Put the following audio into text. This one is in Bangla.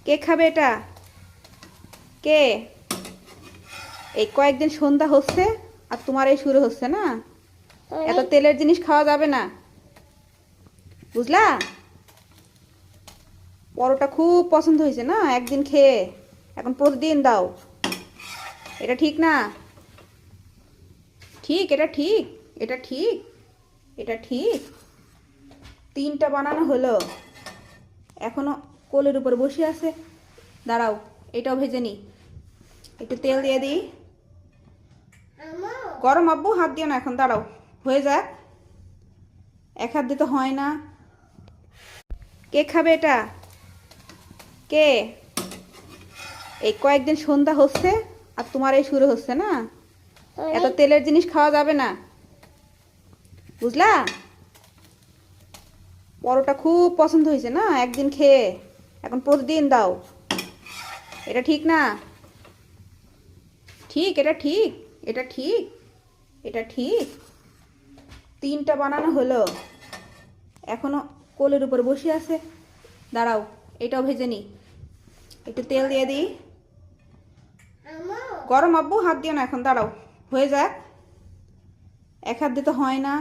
কে খাবে এটা? কে? এই কয়েকদিন সন্ধ্যা হচ্ছে আর তোমার এই শুরু হচ্ছে না। এত তেলের জিনিস খাওয়া যাবে না, বুঝলা? পরোটা খুব পছন্দ হয়েছে না একদিন খেয়ে, এখন প্রতিদিন দাও। এটা ঠিক না। ঠিক, এটা ঠিক, এটা ঠিক, এটা ঠিক। তিনটা বানানো হলো, এখনো কোলের উপর বসে আছে। দাঁড়াও, এটাও ভেজে নি। একটু তেল দিয়ে দিই। গরম আব্বু, হাত দিও না এখন, দাঁড়াও হয়ে যাক। এক হাত দিতে হয় না। কে খাবে এটা? কে? এই কয়েকদিন সন্ধ্যা হচ্ছে আর তোমার এই শুরু হচ্ছে না। এত তেলের জিনিস খাওয়া যাবে না, বুঝলা? পরোটা খুব পছন্দ হয়েছে না একদিন খেয়ে, এখন প্রতিদিন দাও। এটা ঠিক না। ঠিক, এটা ঠিক, এটা ঠিক, এটা ঠিক। তিনটা বানানো হলো, এখনো কোলের উপর বসে আছে। দাঁড়াও, এটাও ভেজে নি। একটু তেল দিয়ে দিই। গরম আব্বু, হাত দিও না এখন, দাঁড়াও হয়ে যাক। এক হাত দিতে হয় না।